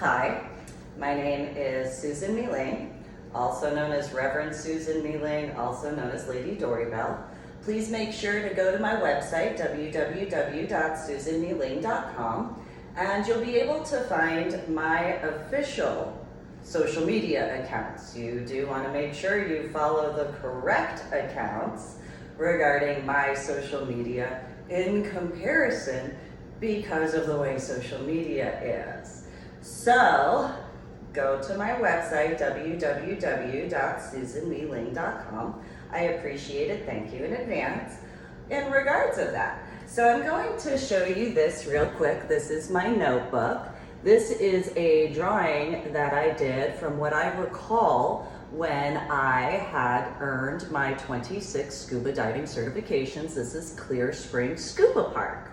Hi, my name is Susan MeeLing, also known as Reverend Susan MeeLing, also known as Lady Dori Belle. Please make sure to go to my website, www.susanmeeling.com, and you'll be able to find my official social media accounts. You do want to make sure you follow the correct accounts regarding my social media in comparison because of the way social media is. So go to my website, www.susanmeeling.com. I appreciate it, thank you in advance, in regards of that. So I'm going to show you this real quick. This is my notebook. This is a drawing that I did from what I recall when I had earned my 26 scuba diving certifications. This is Clear Springs SCUBA Park,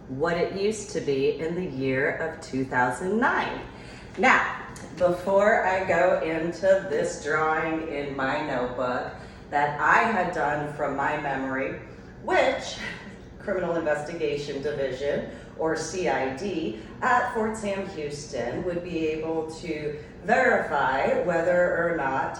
what it used to be in the year of 2009. Now, before I go into this drawing in my notebook that I had done from my memory, which Criminal Investigation Division, or CID, at Fort Sam Houston would be able to verify whether or not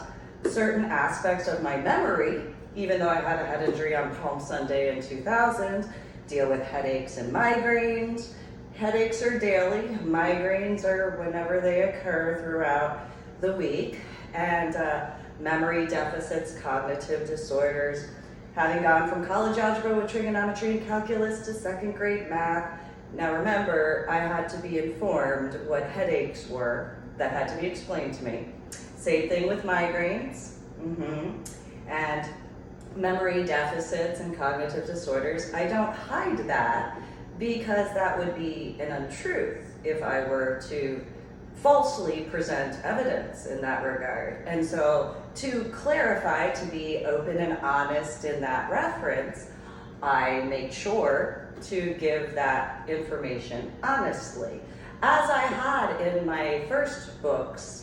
certain aspects of my memory, even though I had a head injury on Palm Sunday in 2000, deal with headaches and migraines. Headaches are daily, migraines are whenever they occur throughout the week, and memory deficits, cognitive disorders. Having gone from college algebra with trigonometry and calculus to second grade math, now remember, I had to be informed what headaches were that had to be explained to me. Same thing with migraines, and memory deficits and cognitive disorders. I don't hide that because that would be an untruth if I were to falsely present evidence in that regard. And so to clarify, to be open and honest in that reference, I make sure to give that information honestly. As I had in my first books,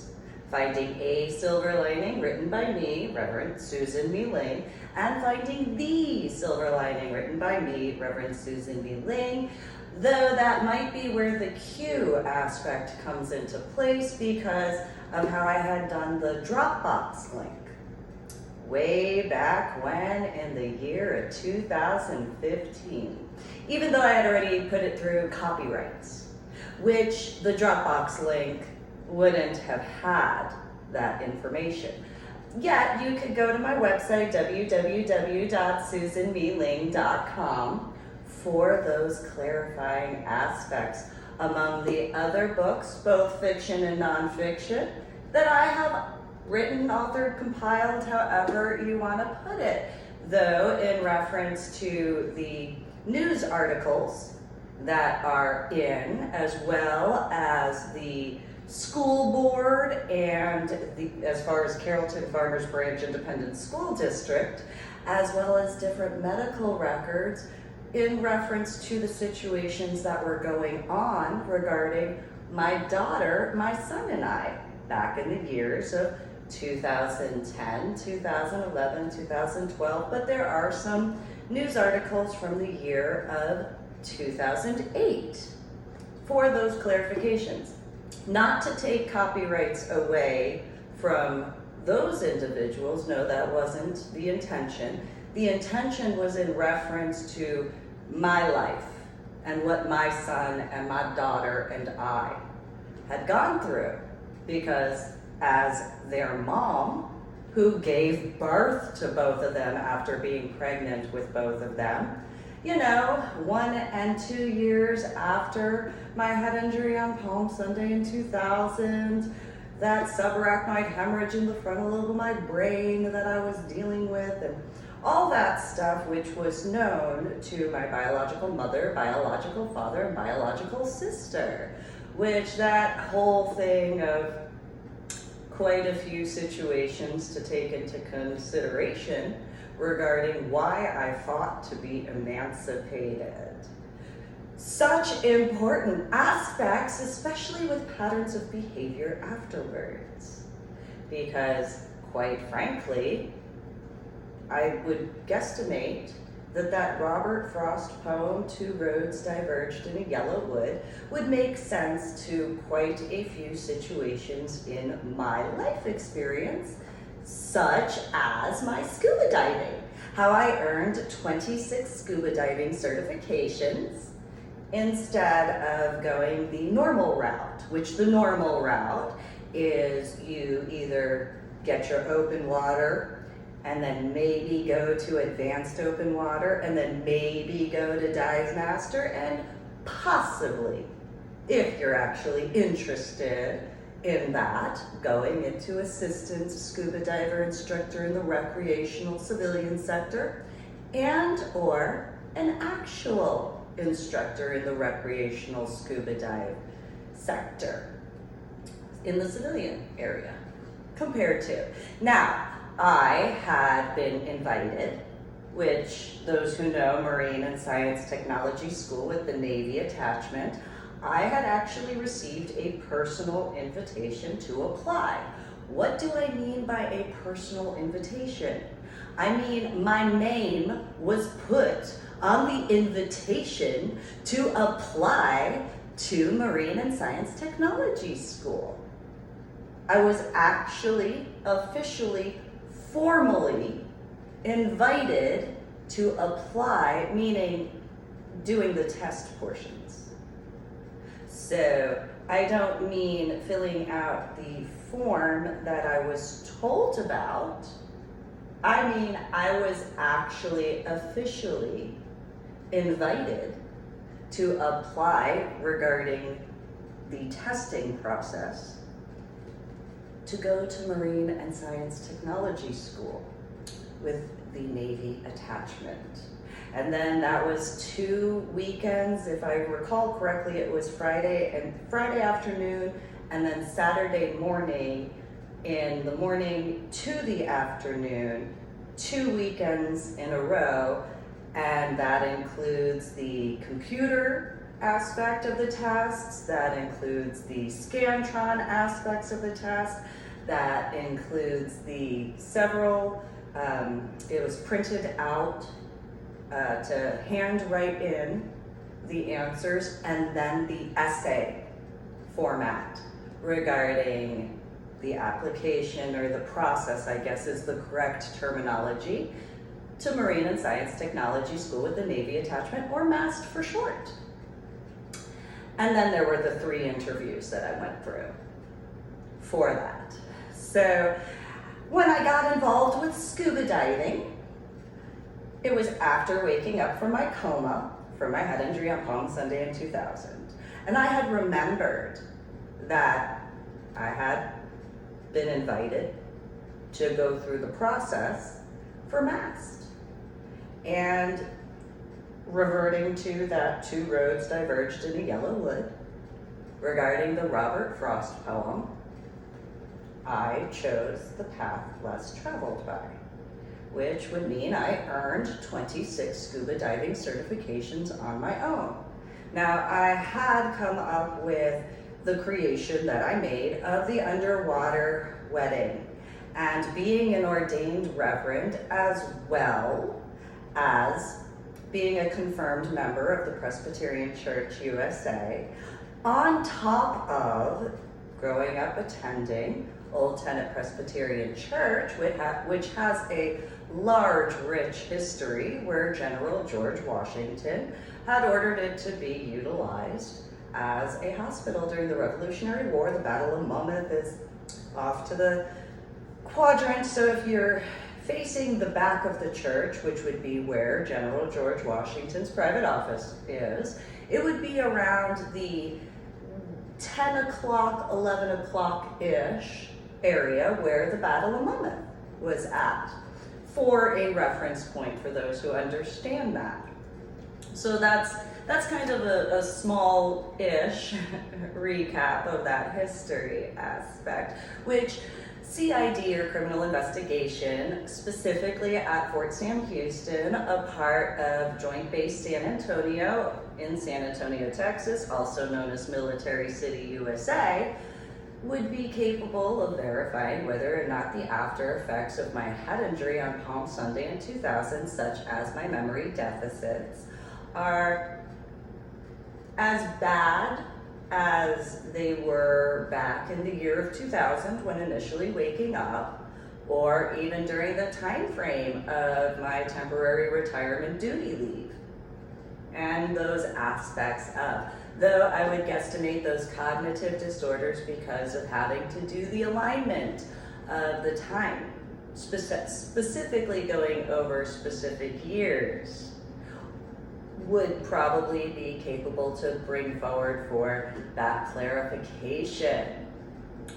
Finding a Silver Lining, written by me, Reverend Susan MeeLing, and Finding the Silver Lining, written by me, Reverend Susan MeeLing, though that might be where the Q aspect comes into place because of how I had done the Dropbox link way back when in the year of 2015, even though I had already put it through copyrights, which the Dropbox link wouldn't have had that information. Yet you could go to my website, www.susanmeeling.com, for those clarifying aspects among the other books, both fiction and nonfiction, that I have written, authored, compiled, however you want to put it. Though in reference to the news articles that are in, as well as the school board and as far as Carrollton Farmers Branch Independent School District, as well as different medical records in reference to the situations that were going on regarding my daughter, my son, and I back in the years of 2010, 2011, 2012, but there are some news articles from the year of 2008 for those clarifications. Not to take copyrights away from those individuals, no, that wasn't the intention. The intention was in reference to my life and what my son and my daughter and I had gone through, because as their mom, who gave birth to both of them after being pregnant with both of them, 1 and 2 years after my head injury on Palm Sunday in 2000, that subarachnoid hemorrhage in the frontal lobe of my brain that I was dealing with, and all that stuff which was known to my biological mother, biological father, and biological sister, which that whole thing of quite a few situations to take into consideration regarding why I fought to be emancipated. Such important aspects, especially with patterns of behavior afterwards. Because, quite frankly, I would guesstimate that Robert Frost poem, Two Roads Diverged in a Yellow Wood, would make sense to quite a few situations in my life experience, such as my scuba diving. How I earned 26 scuba diving certifications instead of going the normal route, which the normal route is you either get your open water and then maybe go to advanced open water and then maybe go to dive master, and possibly, if you're actually interested in that, going into assistant scuba diver instructor in the recreational civilian sector, and or an actual instructor in the recreational scuba dive sector in the civilian area compared to. Now, I had been invited, which those who know Marine and Science Technology School with the Navy attachment, I had actually received a personal invitation to apply. What do I mean by a personal invitation? I mean, my name was put on the invitation to apply to Marine and Science Technology School. I was actually officially, formally invited to apply, meaning doing the test portions. So I don't mean filling out the form that I was told about. I mean, I was actually officially invited to apply regarding the testing process to go to Marine and Science Technology School with the Navy attachment. And then that was 2 weekends, if I recall correctly, it was Friday afternoon and then Saturday morning, in the morning to the afternoon, 2 weekends in a row. And that includes the computer aspect of the tasks, that includes the Scantron aspects of the task, that includes the several, it was printed out to hand write in the answers, and then the essay format regarding the application, or the process, I guess is the correct terminology, to Marine and Science Technology School with the Navy attachment, or MAST for short. And then there were the 3 interviews that I went through for that. So when I got involved with scuba diving, it was after waking up from my coma from my head injury on Palm Sunday in 2000. And I had remembered that I had been invited to go through the process for MAST. And reverting to that Two Roads Diverged in a Yellow Wood, regarding the Robert Frost poem, I chose the path less traveled by, which would mean I earned 26 scuba diving certifications on my own. Now, I had come up with the creation that I made of the underwater wedding, and being an ordained reverend, as well as being a confirmed member of the Presbyterian Church USA, on top of growing up attending Old Tenet Presbyterian Church, which has a large, rich history, where General George Washington had ordered it to be utilized as a hospital during the Revolutionary War. The Battle of Monmouth is off to the quadrant, so if you're facing the back of the church, which would be where General George Washington's private office is, it would be around the 10 o'clock, 11 o'clock-ish area where the Battle of Monmouth was at, for a reference point for those who understand that. So that's kind of a small-ish recap of that history aspect, which CID, or Criminal Investigation, specifically at Fort Sam Houston, a part of Joint Base San Antonio in San Antonio, Texas, also known as Military City, USA, would be capable of verifying whether or not the after effects of my head injury on Palm Sunday in 2000, such as my memory deficits, are as bad as they were back in the year of 2000 when initially waking up, or even during the time frame of my temporary retirement duty leave. And those aspects of, though I would guesstimate those cognitive disorders because of having to do the alignment of the time, specifically going over specific years, would probably be capable to bring forward for that clarification.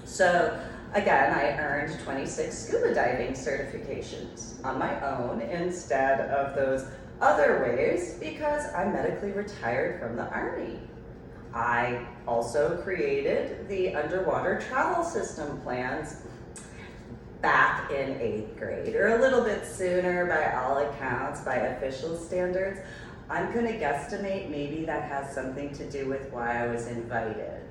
So again, I earned 26 scuba diving certifications on my own instead of those other ways because I'm medically retired from the Army. I also created the underwater travel system plans back in 8th grade, or a little bit sooner by all accounts, by official standards. I'm gonna guesstimate maybe that has something to do with why I was invited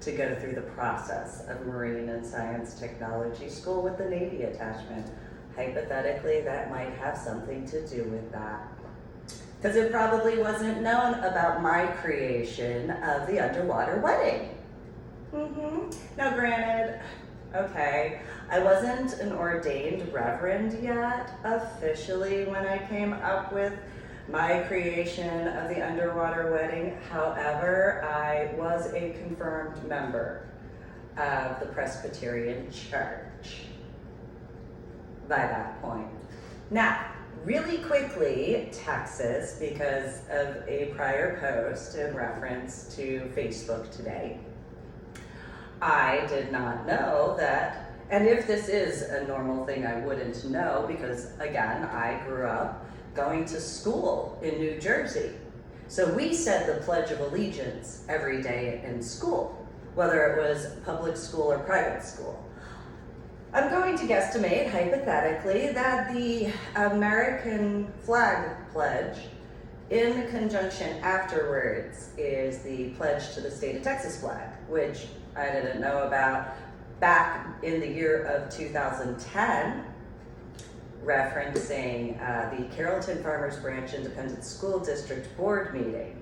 to go through the process of Marine and Science Technology School with the Navy attachment. Hypothetically, that might have something to do with that. Because it probably wasn't known about my creation of the underwater wedding. Now granted, okay, I wasn't an ordained reverend yet officially when I came up with my creation of the underwater wedding. However, I was a confirmed member of the Presbyterian Church by that point. Now, really quickly, Texas, because of a prior post in reference to Facebook today, I did not know that, and if this is a normal thing, I wouldn't know because, again, I grew up going to school in New Jersey. So we said the Pledge of Allegiance every day in school, whether it was public school or private school. I'm going to guesstimate, hypothetically, that the American flag pledge in conjunction afterwards is the pledge to the state of Texas flag, which I didn't know about back in the year of 2010, referencing the Carrollton Farmers Branch Independent School District Board meeting.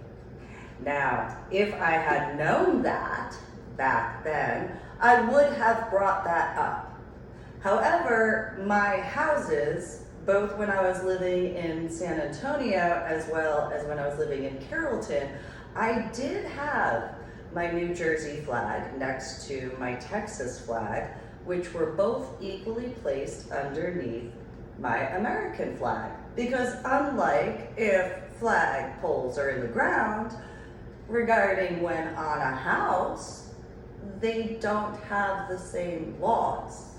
Now, if I had known that back then, I would have brought that up. However, my houses, both when I was living in San Antonio as well as when I was living in Carrollton, I did have my New Jersey flag next to my Texas flag, which were both equally placed underneath my American flag. Because unlike if flag poles are in the ground, regarding when on a house, they don't have the same laws,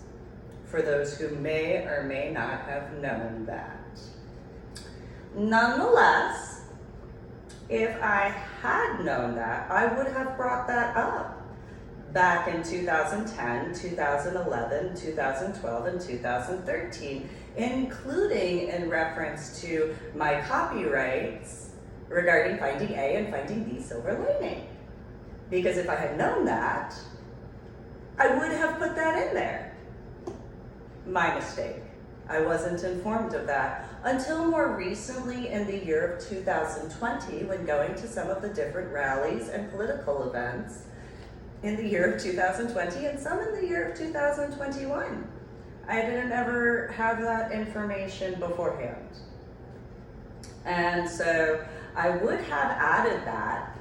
for those who may or may not have known that. Nonetheless, if I had known that, I would have brought that up back in 2010, 2011, 2012, and 2013, including in reference to my copyrights regarding Finding A and Finding B Silver Lining. Because if I had known that, I would have put that in there. My mistake. I wasn't informed of that until more recently in the year of 2020 when going to some of the different rallies and political events in the year of 2020 and some in the year of 2021. I didn't ever have that information beforehand. And so I would have added that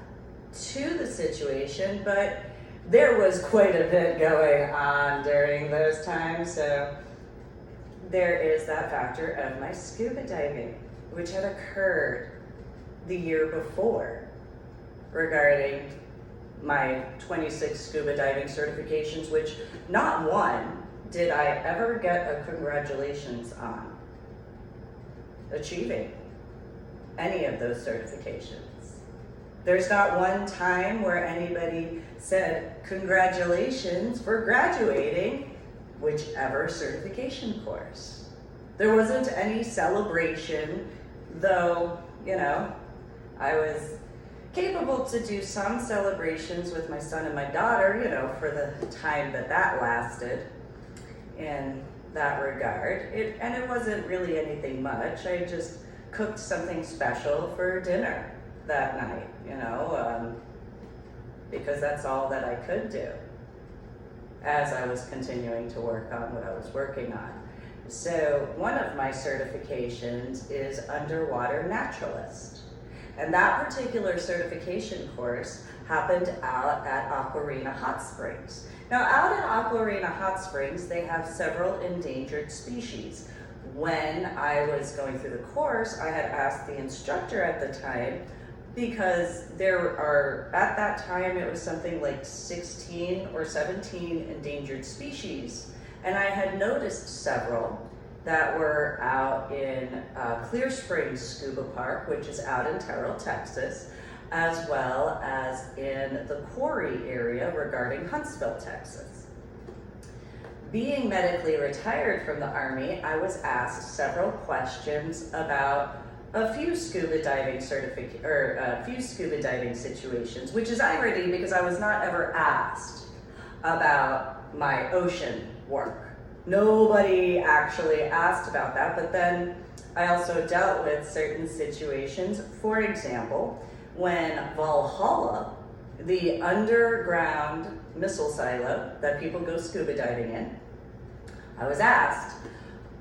to the situation, but there was quite a bit going on during those times, so there is that factor of my scuba diving, which had occurred the year before, regarding my 26 scuba diving certifications, which not one did I ever get a congratulations on achieving any of those certifications. There's not one time where anybody said congratulations for graduating whichever certification course. There wasn't any celebration, though, you know, I was capable to do some celebrations with my son and my daughter, you know, for the time that that lasted in that regard. And it wasn't really anything much. I just cooked something special for dinner that night, you know, because that's all that I could do as I was continuing to work on what I was working on. So one of my certifications is Underwater Naturalist. And that particular certification course happened out at Aquarina Hot Springs. Now, out at Aquarina Hot Springs, they have several endangered species. When I was going through the course, I had asked the instructor at the time, because there are, at that time, it was something like 16 or 17 endangered species. And I had noticed several that were out in Clear Springs SCUBA Park, which is out in Terrell, Texas, as well as in the quarry area regarding Huntsville, Texas. Being medically retired from the Army, I was asked several questions about a few scuba diving situations, which is irony because I was not ever asked about my ocean work. Nobody actually asked about that, but then I also dealt with certain situations. For example, when Valhalla, the underground missile silo that people go scuba diving in, I was asked,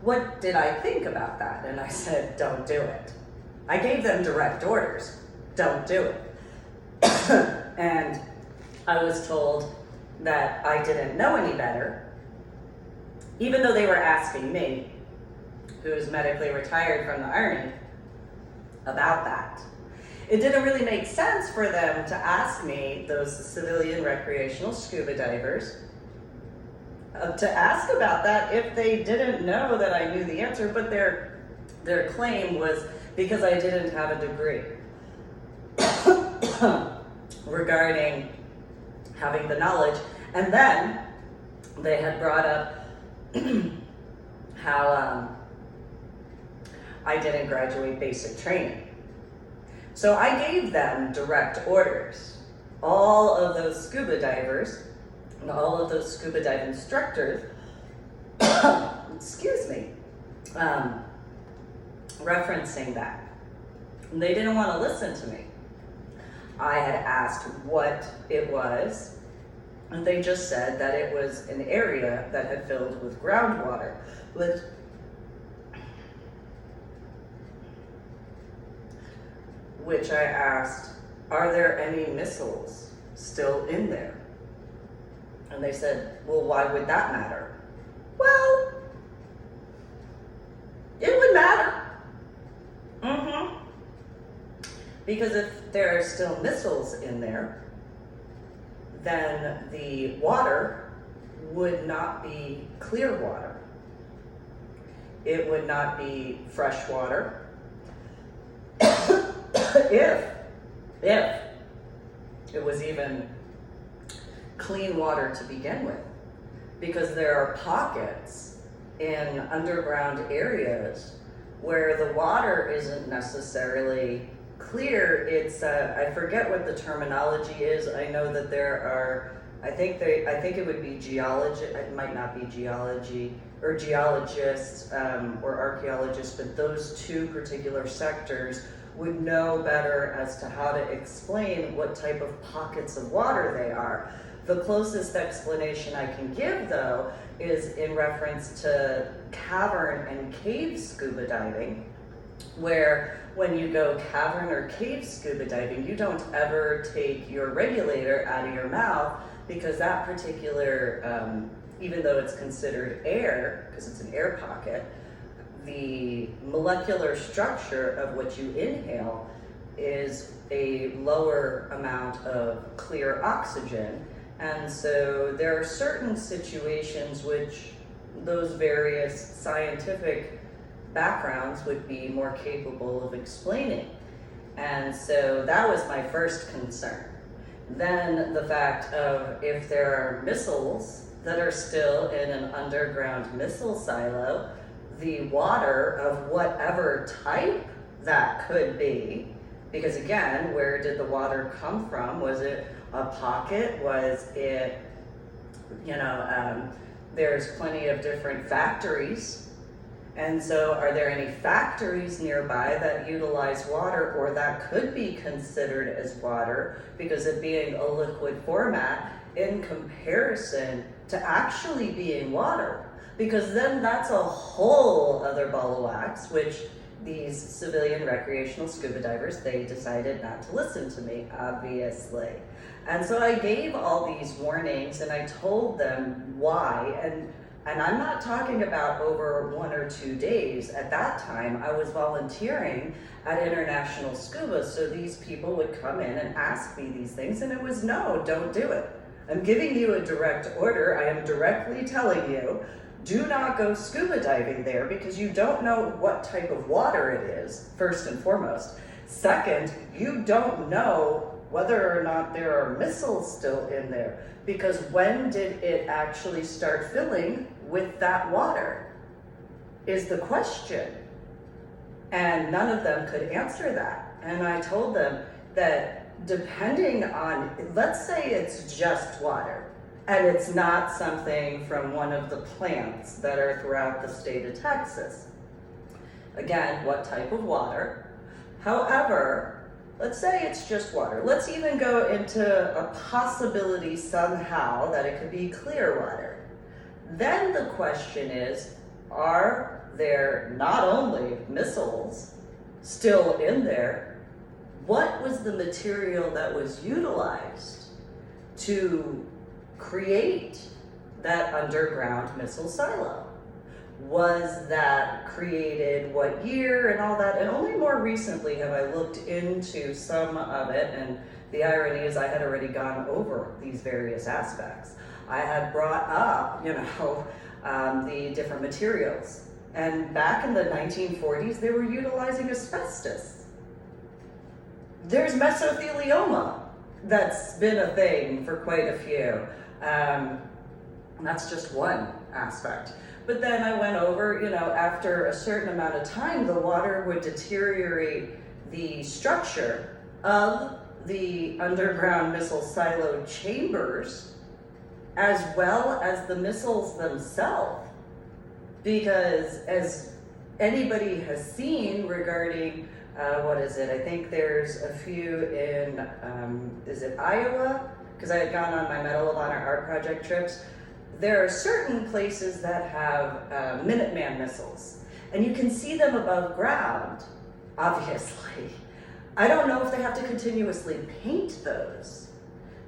what did I think about that? And I said, don't do it. I gave them direct orders, don't do it. And I was told that I didn't know any better, even though they were asking me, who is medically retired from the Army, about that. It didn't really make sense for them to ask me, those civilian recreational scuba divers, to ask about that if they didn't know that I knew the answer, but their claim was because I didn't have a degree regarding having the knowledge. And then they had brought up how I didn't graduate basic training. So I gave them direct orders. All of those scuba divers and all of those scuba dive instructors, excuse me, referencing that. And they didn't want to listen to me. I had asked what it was, and they just said that it was an area that had filled with groundwater, which I asked, are there any missiles still in there? And they said, well, why would that matter? Well, it would matter. Because if there are still missiles in there, then the water would not be clear water. It would not be fresh water. if it was even clean water to begin with. Because there are pockets in underground areas where the water isn't necessarily clear. It's I forget what the terminology is. I know that there are, I think it would be geology, it might not be geology, or geologists or archaeologists, but those two particular sectors would know better as to how to explain what type of pockets of water they are. The closest explanation I can give, though, is in reference to cavern and cave scuba diving, where when you go cavern or cave scuba diving, you don't ever take your regulator out of your mouth, because that particular, even though it's considered air, because it's an air pocket, the molecular structure of what you inhale is a lower amount of clear oxygen. And so there are certain situations which those various scientific backgrounds would be more capable of explaining. And so that was my first concern. Then the fact of if there are missiles that are still in an underground missile silo, the water of whatever type that could be Because again, where did the water come from? Was it a pocket? Was it, there's plenty of different factories. And so are there any factories nearby that utilize water or that could be considered as water because of being a liquid format in comparison to actually being water? Because then that's a whole other ball of wax, which these civilian recreational scuba divers, they decided not to listen to me, obviously. And so I gave all these warnings and I told them why. And I'm not talking about over 1 or 2 days. At that time, I was volunteering at International Scuba, so these people would come in and ask me these things, and it was no, don't do it. I'm giving you a direct order. I am directly telling you, do not go scuba diving there because you don't know what type of water it is, first and foremost. Second, you don't know whether or not there are missiles still in there, because when did it actually start filling with that water is the question. And none of them could answer that. And I told them that depending on, let's say it's just water, and it's not something from one of the plants that are throughout the state of Texas. Again, what type of water? However, let's say it's just water. Let's even go into a possibility somehow that it could be clear water. Then the question is, are there not only missiles still in there, what was the material that was utilized to create that underground missile silo? Was that created what year and all that? And only more recently have I looked into some of it, and the irony is I had already gone over these various aspects. I had brought up, the different materials. And back in the 1940s, they were utilizing asbestos. There's mesothelioma that's been a thing for quite a few. That's just one aspect. But then I went over, after a certain amount of time, the water would deteriorate the structure of the underground missile silo chambers, as well as the missiles themselves. Because as anybody has seen regarding, I think there's a few in, is it Iowa? Because I had gone on my Medal of Honor art project trips. There are certain places that have Minuteman missiles, and you can see them above ground, obviously. I don't know if they have to continuously paint those.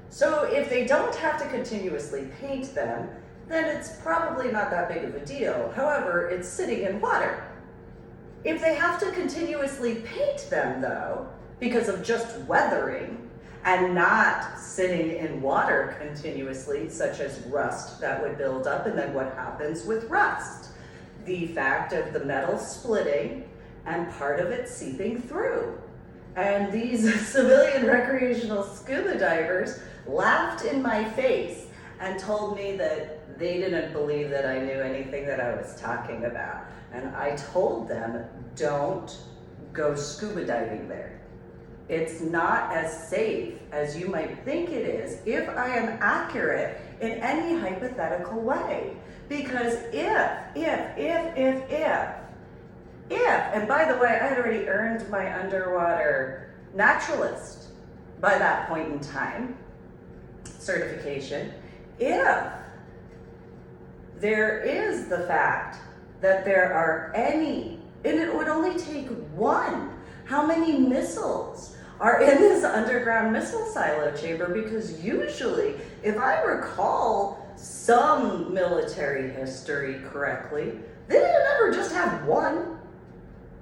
So if they don't have to continuously paint them, then it's probably not that big of a deal. However, it's sitting in water. If they have to continuously paint them though, because of just weathering, and not sitting in water continuously, such as rust that would build up, and then what happens with rust? The fact of the metal splitting and part of it seeping through. And these civilian recreational scuba divers laughed in my face and told me that they didn't believe that I knew anything that I was talking about. And I told them, don't go scuba diving there. It's not as safe as you might think it is if I am accurate in any hypothetical way. Because if, and by the way, I had already earned my underwater Naturalist by that point in time, certification. If there is the fact that there are any, and it would only take one, how many missiles are in this underground missile silo chamber? Because usually, if I recall some military history correctly, they didn't ever just have one.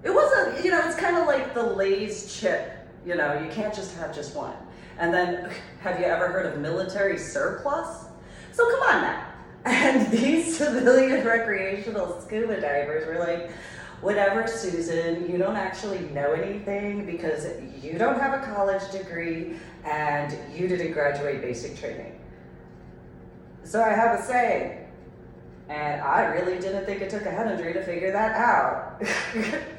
It wasn't, it's kind of like the Lay's chip, you can't just have just one. And then, have you ever heard of military surplus? So come on now. And these civilian recreational scuba divers were like, whatever, Susan, you don't actually know anything because you don't have a college degree and you didn't graduate basic training. So I have a saying, and I really didn't think it took a head injury to figure that out.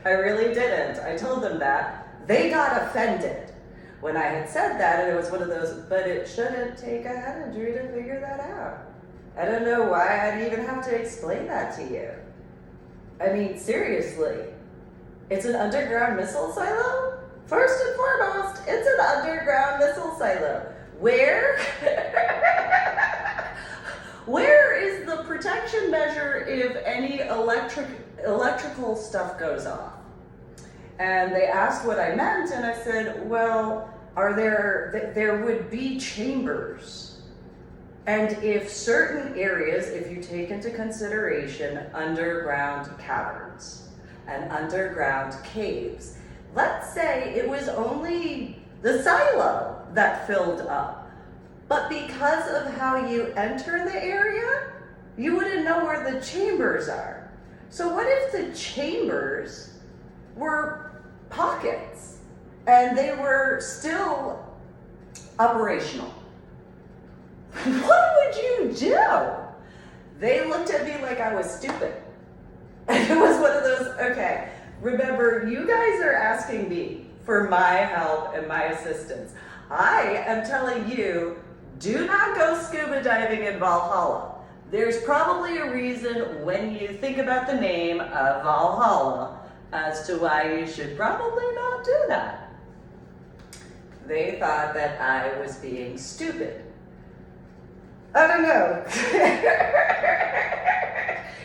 I really didn't. I told them that. they got offended when I had said that, and it was one of those, but it shouldn't take a head injury to figure that out. I don't know why I'd even have to explain that to you. I mean, seriously, it's an underground missile silo? First and foremost, it's an underground missile silo. Where? Where is the protection measure if any electrical stuff goes off? And they asked what I meant, and I said, well, there would be chambers. And if certain areas, if you take into consideration underground caverns and underground caves, let's say it was only the silo that filled up, but because of how you enter the area, you wouldn't know where the chambers are. So what if the chambers were pockets and they were still operational? What would you do? They looked at me like I was stupid. And it was one of those, okay, remember, you guys are asking me for my help and my assistance. I am telling you, do not go scuba diving in Valhalla. There's probably a reason when you think about the name of Valhalla as to why you should probably not do that. They thought that I was being stupid. I don't know.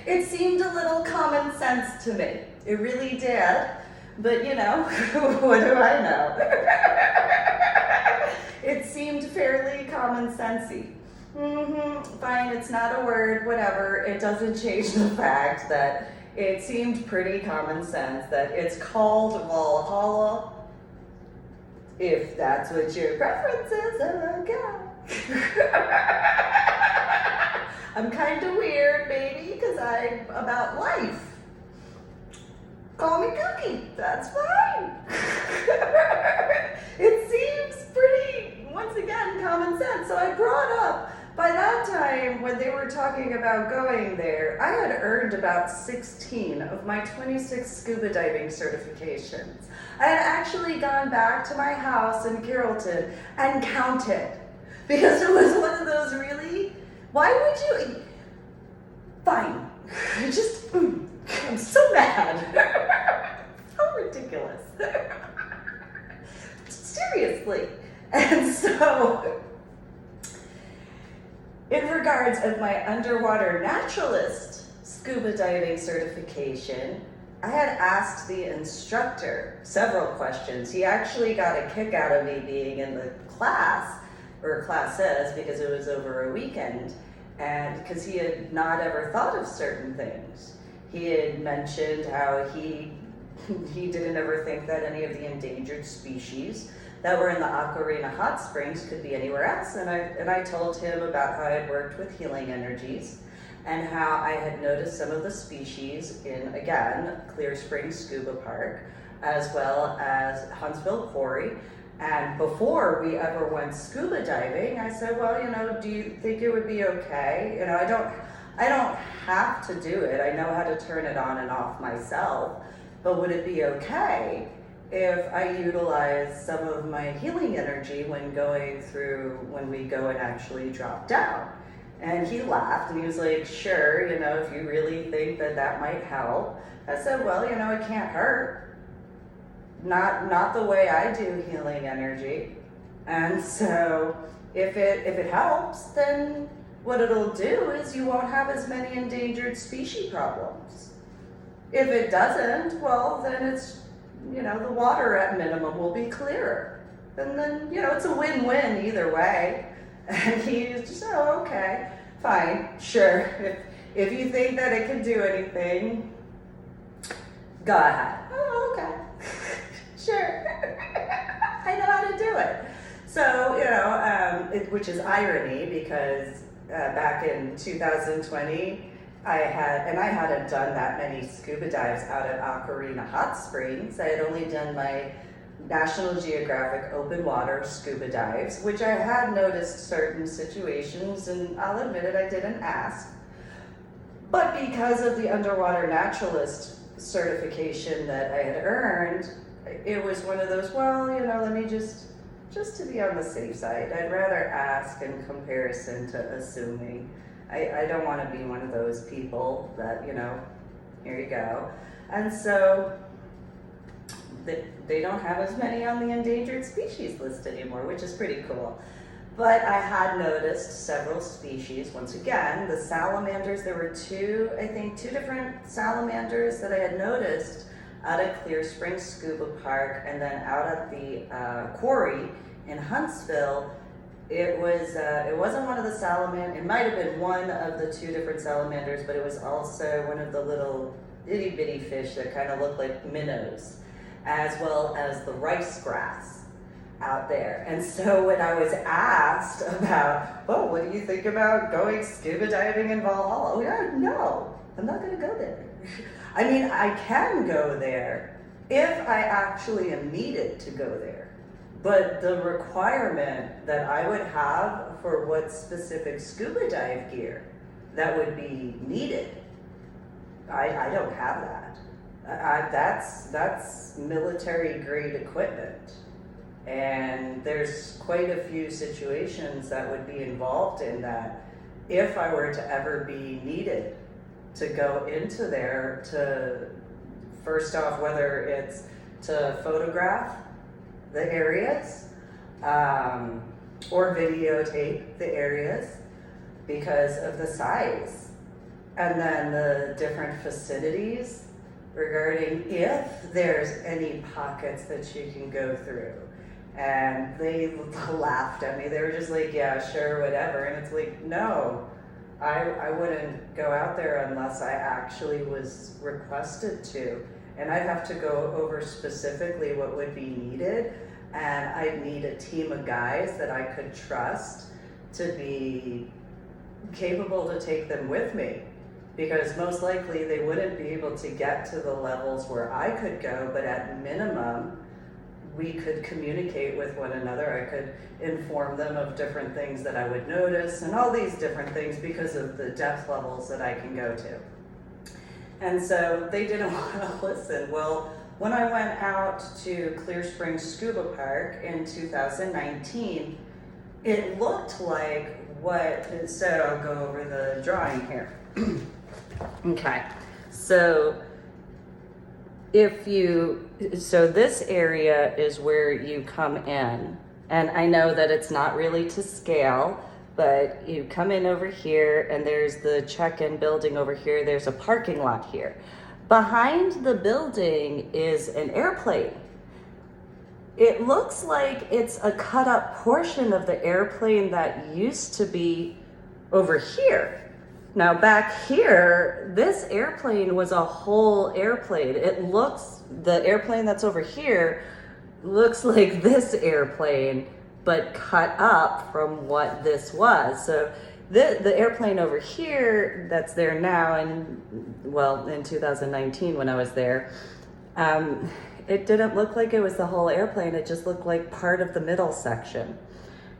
It seemed a little common sense to me. It really did. But you know, what do I know? It seemed fairly common sensey. Fine, it's not a word, whatever. It doesn't change the fact that it seemed pretty common sense that it's called Valhalla. If that's what your preference is, okay. I'm kind of weird, baby, because I'm about life. Call me kooky, that's fine. It seems pretty, once again, common sense. So I brought up, by that time, when they were talking about going there, I had earned about 16 of my 26 scuba diving certifications. I had actually gone back to my house in Carrollton and counted. Because it was one of those really, why would you, fine, just, I'm so mad. So ridiculous. Seriously. And so, in regards of my underwater naturalist scuba diving certification, I had asked the instructor several questions. He actually got a kick out of me being in the class, or classes, because it was over a weekend, and because he had not ever thought of certain things. He had mentioned how he didn't ever think that any of the endangered species that were in the Ocarina hot springs could be anywhere else, and I told him about how I'd worked with healing energies and how I had noticed some of the species in, again, Clear Springs SCUBA Park, as well as Huntsville Quarry. And before we ever went scuba diving, I said, well, you know, do you think it would be okay? You know, I don't have to do it. I know how to turn it on and off myself, but would it be okay if I utilize some of my healing energy when we go and actually drop down? And he laughed and he was like, sure, you know, if you really think that that might help. I said, well, you know, it can't hurt. Not the way I do healing energy. And so if it helps, then what it'll do is you won't have as many endangered species problems. If it doesn't, well, then it's, you know, the water at minimum will be clearer. And then, you know, it's a win-win either way. And he's just, oh, okay, fine, sure. If you think that it can do anything, go ahead. Oh, okay. Sure. I know how to do it. So, you know, which is irony because back in 2020, I hadn't done that many scuba dives out at Ocarina Hot Springs. I had only done my National Geographic open water scuba dives, which I had noticed certain situations, and I'll admit it, I didn't ask. But because of the underwater naturalist certification that I had earned, it was one of those, well, let me just to be on the safe side. I'd rather ask in comparison to assuming. I don't want to be one of those people that, here you go. And so they don't have as many on the endangered species list anymore, which is pretty cool. But I had noticed several species. Once again, the salamanders, there were two different salamanders that I had noticed out at Clear Springs SCUBA Park, and then out at the quarry in Huntsville. It wasn't one of the salamanders. It might have been one of the two different salamanders, but it was also one of the little itty bitty fish that kind of looked like minnows, as well as the rice grass out there. And so when I was asked about, well, what do you think about going scuba diving in Valhalla? Oh, yeah, no, I'm not going to go there. I mean, I can go there if I actually am needed to go there. But the requirement that I would have for what specific scuba dive gear that would be needed, I don't have that. That's military grade equipment. And there's quite a few situations that would be involved in that if I were to ever be needed to go into there to, first off, whether it's to photograph the areas or videotape the areas because of the size, and then the different facilities regarding if there's any pockets that you can go through. And they laughed at me. They were just like, yeah, sure, whatever. And it's like, no, I wouldn't go out there unless I actually was requested to. And I'd have to go over specifically what would be needed. And I'd need a team of guys that I could trust to be capable to take them with me. Because most likely they wouldn't be able to get to the levels where I could go, but at minimum, we could communicate with one another. I could inform them of different things that I would notice and all these different things because of the depth levels that I can go to. And so they didn't want to listen. Well, when I went out to Clear Springs SCUBA Park in 2019, it looked like so I'll go over the drawing here. Okay, so this area is where you come in, and I know that it's not really to scale, but you come in over here and there's the check-in building over here. There's a parking lot here. Behind the building is an airplane. It looks like it's a cut up portion of the airplane that used to be over here. Now back here, this airplane was a whole airplane. The airplane that's over here looks like this airplane, but cut up from what this was. So the airplane over here that's there now, in 2019 when I was there, it didn't look like it was the whole airplane. It just looked like part of the middle section.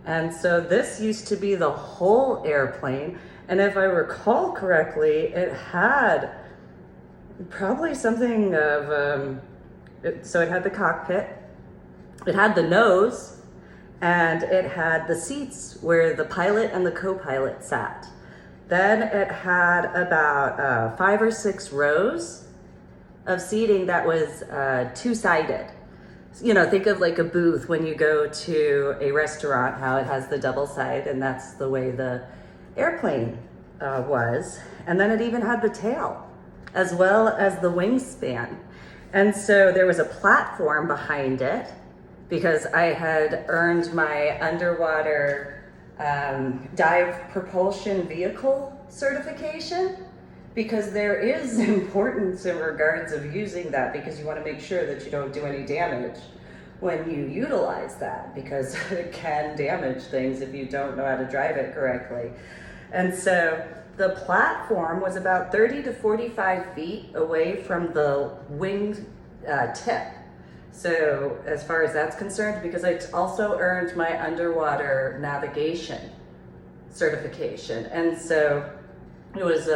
And so this used to be the whole airplane. And if I recall correctly, it had probably something of, so it had the cockpit, it had the nose, and it had the seats where the pilot and the co-pilot sat. Then it had about 5 or 6 rows of seating that was two-sided. Think of like a booth when you go to a restaurant, how it has the double side, and that's the way the airplane was. And then it even had the tail as well as the wingspan. And so there was a platform behind it because I had earned my underwater dive propulsion vehicle certification, because there is importance in regards of using that, because you want to make sure that you don't do any damage when you utilize that, because it can damage things if you don't know how to drive it correctly. And so the platform was about 30 to 45 feet away from the wing tip. So as far as that's concerned, because I also earned my underwater navigation certification. And so it was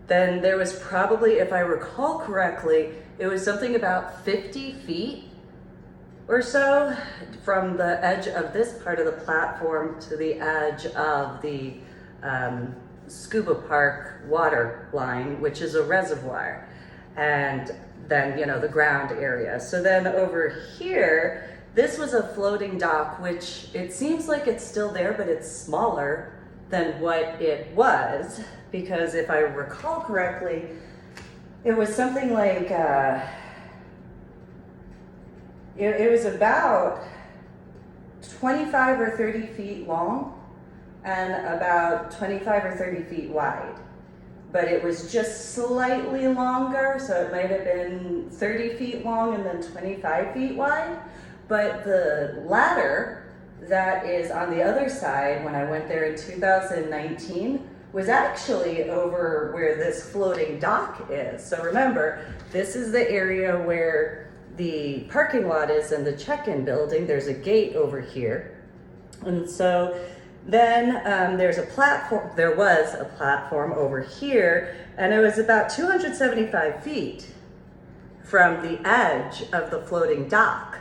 then there was probably, if I recall correctly, It was something about 50 feet or so from the edge of this part of the platform to the edge of the SCUBA Park water line, which is a reservoir, and then, you know, the ground area. So then over here, this was a floating dock, which it seems like it's still there, but it's smaller than what it was, because if I recall correctly, it was something like, it was about 25 or 30 feet long and about 25 or 30 feet wide. But it was just slightly longer, so it might have been 30 feet long and then 25 feet wide. But the ladder that is on the other side, when I went there in 2019, was actually over where this floating dock is. So remember, this is the area where the parking lot is and the check-in building. There's a gate over here. And so then there was a platform over here, and it was about 275 feet from the edge of the floating dock.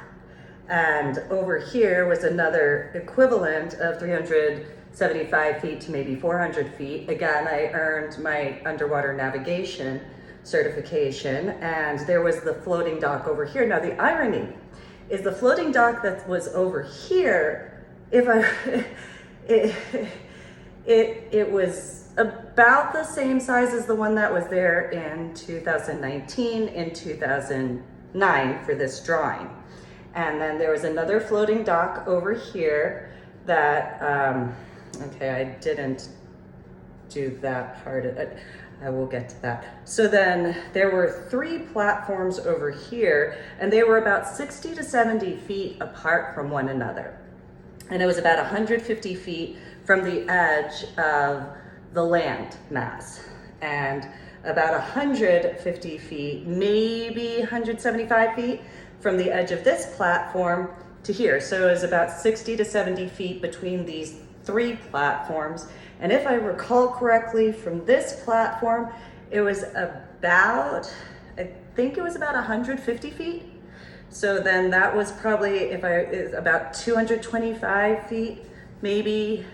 And over here was another equivalent of 375 feet to maybe 400 feet. Again, I earned my underwater navigation certification, and there was the floating dock over here. Now the irony is the floating dock that was over here, it was about the same size as the one that was there in 2019 and 2009 for this drawing. And then there was another floating dock over here that, okay, I didn't do that part of it. I will get to that. So then there were 3 platforms over here, and they were about 60 to 70 feet apart from one another. And it was about 150 feet from the edge of the land mass, and about 150 feet, maybe 175 feet from the edge of this platform to here. So it was about 60 to 70 feet between these 3 platforms. And if I recall correctly, from this platform, it was about, I think it was about 150 feet. So then that was probably, about 225 feet, maybe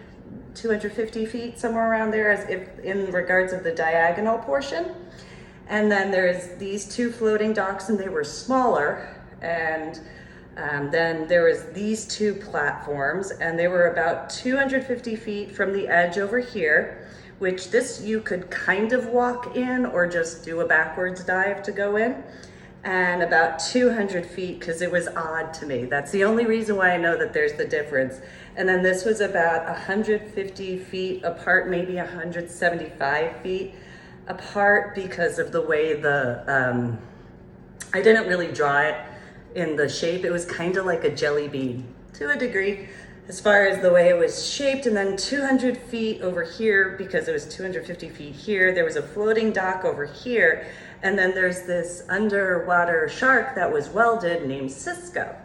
250 feet, somewhere around there, as if in regards of the diagonal portion. And then there's these 2 floating docks, and they were smaller. And then there was these 2 platforms, and they were about 250 feet from the edge over here, which this you could kind of walk in or just do a backwards dive to go in, and about 200 feet, because it was odd to me. That's the only reason why I know that there's the difference. And then this was about 150 feet apart, maybe 175 feet apart, because of the way I didn't really draw it in the shape. It was kind of like a jelly bean to a degree as far as the way it was shaped. And then 200 feet over here, because it was 250 feet here, there was a floating dock over here. And then there's this underwater shark that was welded named Cisco,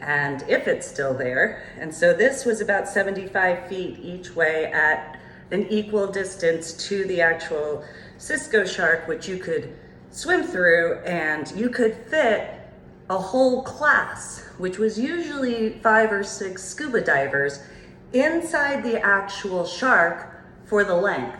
and if it's still there. And so this was about 75 feet each way at an equal distance to the actual Cisco shark, which you could swim through, and you could fit a whole class, which was usually 5 or 6 scuba divers, inside the actual shark for the length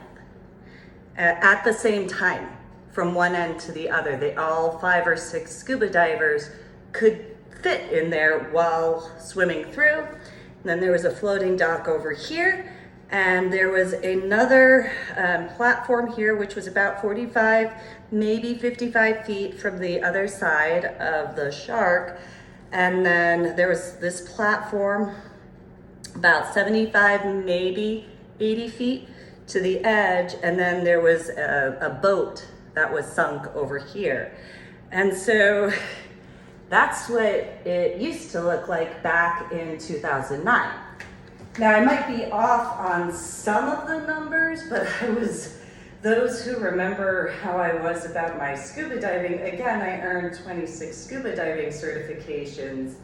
at the same time, from one end to the other. They all 5 or 6 scuba divers could fit in there while swimming through. And then there was a floating dock over here, and there was another platform here, which was about 45, maybe 55 feet from the other side of the shark. And then there was this platform about 75, maybe 80 feet to the edge. And then there was a boat that was sunk over here. And so that's what it used to look like back in 2009. Now, I might be off on some of the numbers, but those who remember how I was about my scuba diving, again, I earned 26 scuba diving certifications.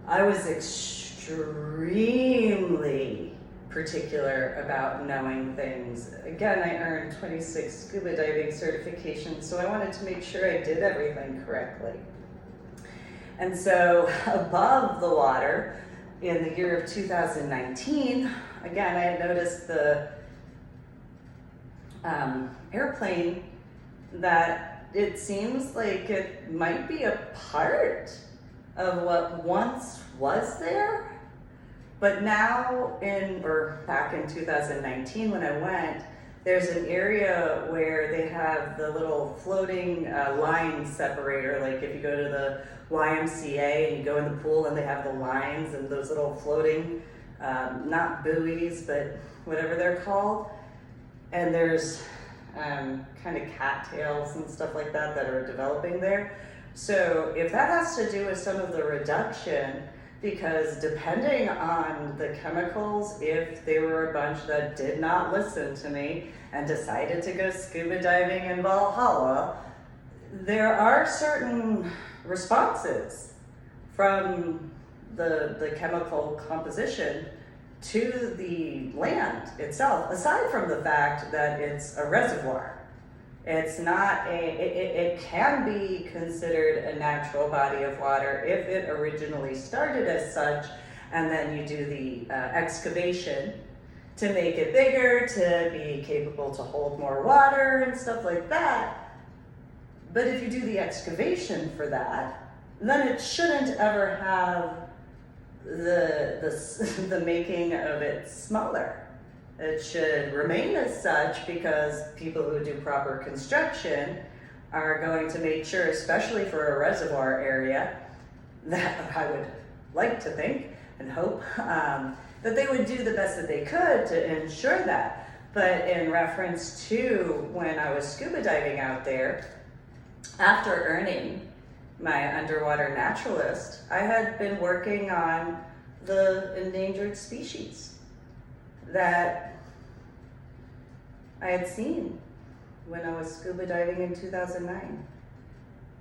I was extremely particular about knowing things. Again, I earned 26 scuba diving certifications, so I wanted to make sure I did everything correctly. And so above the water, in the year of 2019, again, I had noticed the airplane that it seems like it might be a part of what once was there, but now back in 2019 when I went, there's an area where they have the little floating line separator, like if you go to the YMCA and you go in the pool and they have the lines and those little floating, not buoys, but whatever they're called. And there's kind of cattails and stuff like that that are developing there. So if that has to do with some of the reduction, because depending on the chemicals, if they were a bunch that did not listen to me and decided to go scuba diving in Valhalla, there are certain responses from the chemical composition to the land itself, aside from the fact that it's a reservoir. It's not it can be considered a natural body of water if it originally started as such, and then you do the excavation to make it bigger, to be capable to hold more water and stuff like that. But if you do the excavation for that, then it shouldn't ever have the making of it smaller. It should remain as such because people who do proper construction are going to make sure, especially for a reservoir area, that I would like to think and hope that they would do the best that they could to ensure that. But in reference to when I was scuba diving out there, after earning my underwater naturalist, I had been working on the endangered species that I had seen when I was scuba diving in 2009.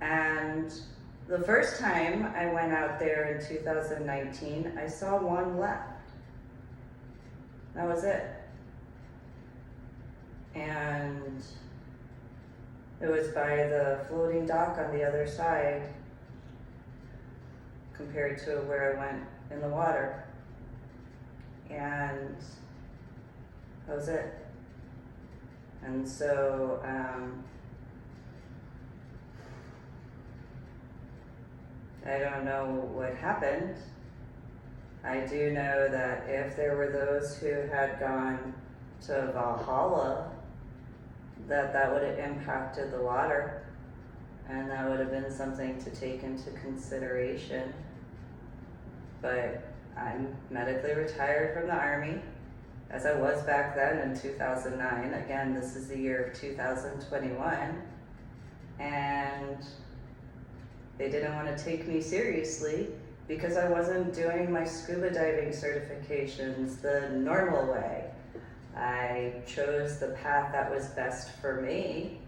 And the first time I went out there in 2019, I saw one left. That was it. And it was by the floating dock on the other side compared to where I went in the water. And that was it. And so I don't know what happened. I do know that if there were those who had gone to Valhalla, that would have impacted the water, and that would have been something to take into consideration. But I'm medically retired from the Army, as I was back then in 2009. Again, this is the year of 2021, and they didn't want to take me seriously because I wasn't doing my scuba diving certifications the normal way. I chose the path that was best for me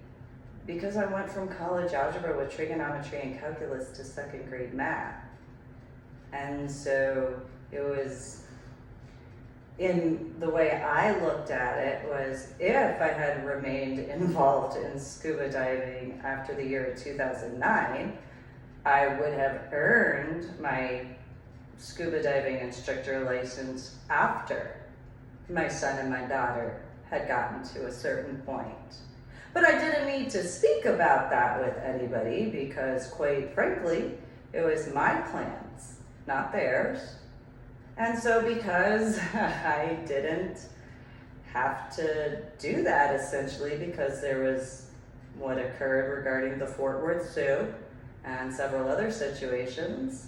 because I went from college algebra with trigonometry and calculus to second grade math. And so it was, in the way I looked at it, was if I had remained involved in scuba diving after the year of 2009, I would have earned my scuba diving instructor license after my son and my daughter had gotten to a certain point. But I didn't need to speak about that with anybody because, quite frankly, it was my plans, not theirs. And so because I didn't have to do that, essentially, because there was what occurred regarding the Fort Worth Zoo and several other situations,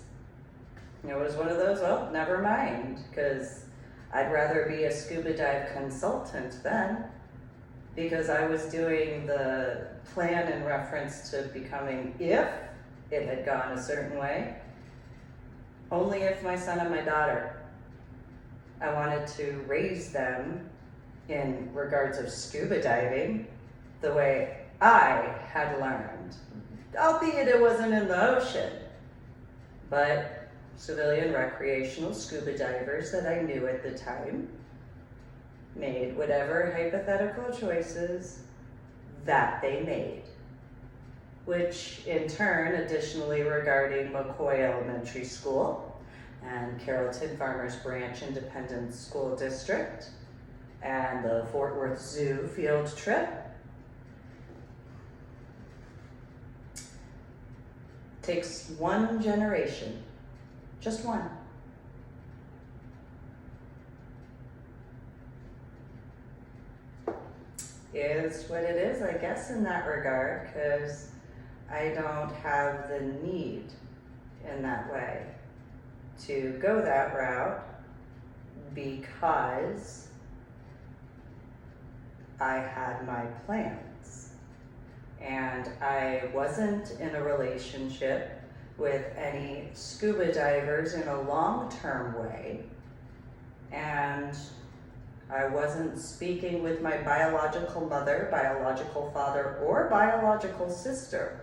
it was one of those, well, never mind, because I'd rather be a scuba dive consultant then, because I was doing the plan in reference to becoming, if it had gone a certain way, only if my son and my daughter, I wanted to raise them in regards of scuba diving the way I had learned, albeit it wasn't in the ocean, but civilian recreational scuba divers that I knew at the time made whatever hypothetical choices that they made, which in turn, additionally regarding McCoy Elementary School and Carrollton Farmers Branch Independent School District and the Fort Worth Zoo field trip, takes one generation, just one. Is what it is, I guess, in that regard, because I don't have the need in that way to go that route, because I had my plans and I wasn't in a relationship with any scuba divers in a long-term way, and I wasn't speaking with my biological mother, biological father, or biological sister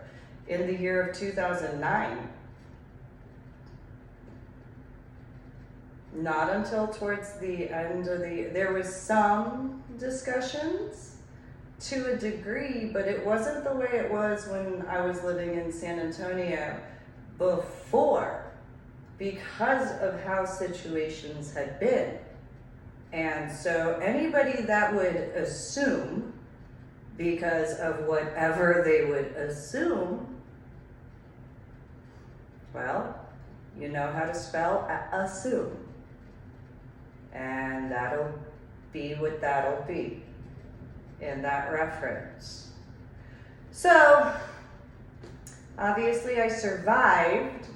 in the year of 2009. Not until towards the end of there was some discussions to a degree, but it wasn't the way it was when I was living in San Antonio before, because of how situations had been. And so anybody that would assume, because of whatever they would assume, well, you know how to spell assume. And that'll be what that'll be in that reference. So, obviously I survived,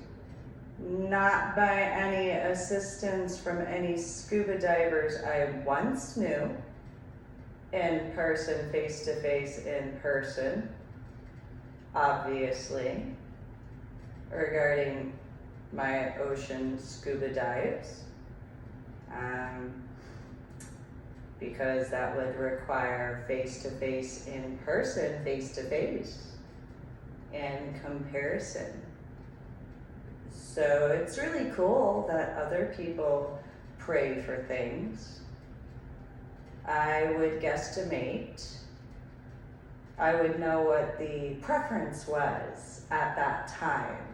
not by any assistance from any scuba divers I once knew, in person, face to face, in person, obviously, regarding my ocean scuba dives, because that would require face to face, in person, face to face, in comparison. So it's really cool that other people pray for things. I would guesstimate. I would know what the preference was at that time.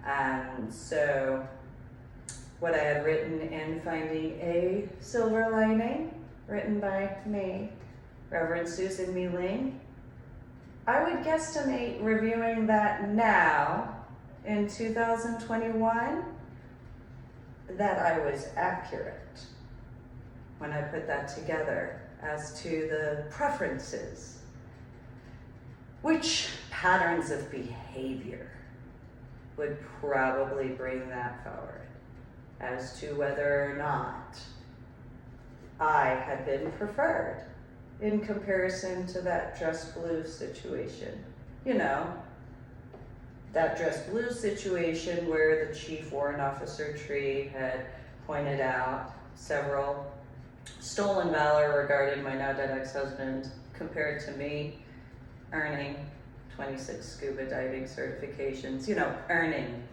And so what I had written in Finding a Silver Lining, written by me, Reverend MeeLing, I would guesstimate reviewing that now in 2021 that I was accurate when I put that together as to the preferences, which patterns of behavior would probably bring that forward as to whether or not I had been preferred in comparison to that dress blue situation. You know, that dress blue situation where the Chief Warrant Officer Tree had pointed out several stolen valor regarding my now dead ex-husband compared to me earning 26 scuba diving certifications, you know, earning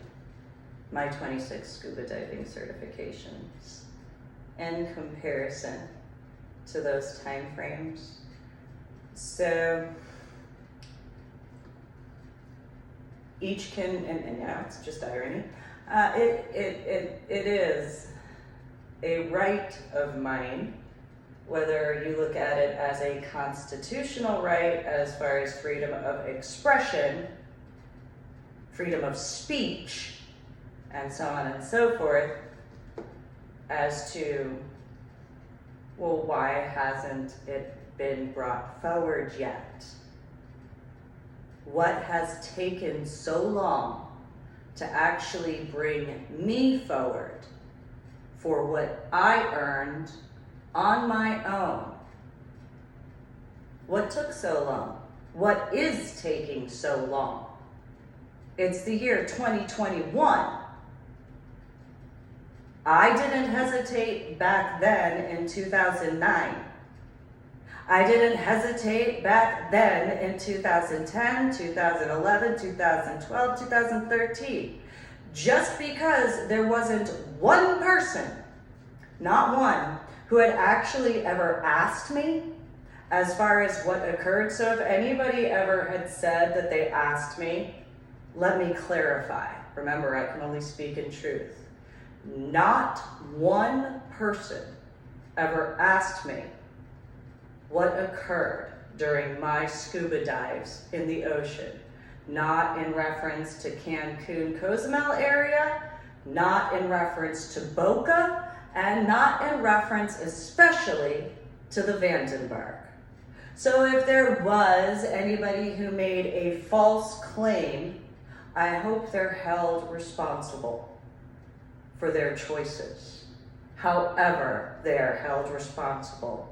my 26 scuba diving certifications in comparison to those time frames. So each can, and you know, it's just irony. It is a right of mine, whether you look at it as a constitutional right as far as freedom of expression, freedom of speech, and so on and so forth, as to, well, why hasn't it been brought forward yet? What has taken so long to actually bring me forward for what I earned on my own? What took so long? What is taking so long? It's the year 2021. I didn't hesitate back then in 2009. I didn't hesitate back then in 2010, 2011, 2012, 2013. Just because there wasn't one person, not one, who had actually ever asked me as far as what occurred. So if anybody ever had said that they asked me, let me clarify. Remember, I can only speak in truth. Not one person ever asked me what occurred during my scuba dives in the ocean. Not in reference to Cancun, Cozumel area, not in reference to Boca, and not in reference especially to the Vandenberg. So if there was anybody who made a false claim, I hope they're held responsible for their choices. However, they are held responsible.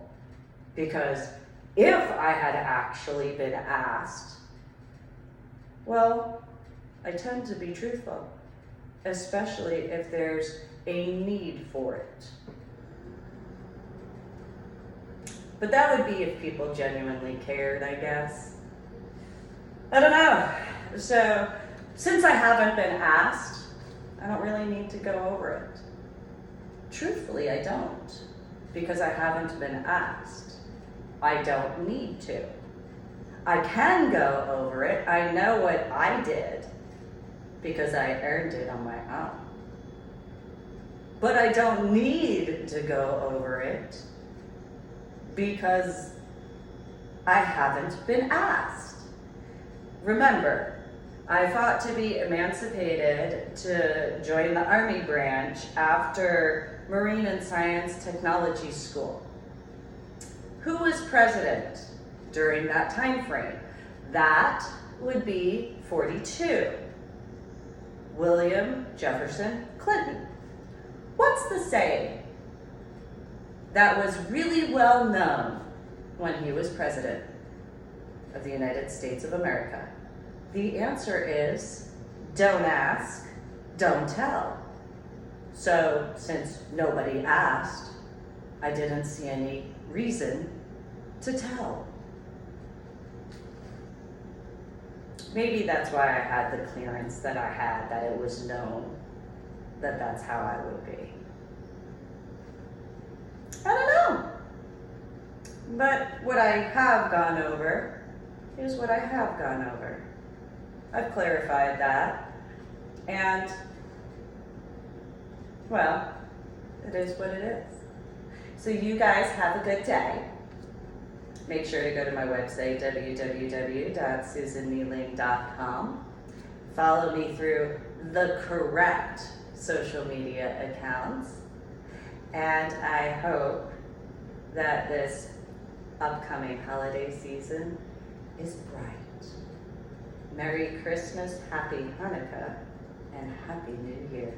Because if I had actually been asked, well, I tend to be truthful, especially if there's a need for it. But that would be if people genuinely cared, I guess. I don't know. So, since I haven't been asked, I don't really need to go over it. Truthfully, I don't, because I haven't been asked. I don't need to. I can go over it. I know what I did because I earned it on my own. But I don't need to go over it because I haven't been asked. Remember, I fought to be emancipated to join the Army branch after Marine and Science Technology School. Who was president during that time frame? That would be 42. William Jefferson Clinton. What's the saying that was really well known when he was president of the United States of America? The answer is, don't ask, don't tell. So since nobody asked, I didn't see any reason to tell. Maybe that's why I had the clearance that I had, that it was known that that's how I would be. I don't know. But what I have gone over is what I have gone over. I've clarified that. And, well, it is what it is. So you guys have a good day. Make sure to go to my website, www.susanmeeling.com. Follow me through the correct social media accounts. And I hope that this upcoming holiday season is bright. Merry Christmas, Happy Hanukkah, and Happy New Year.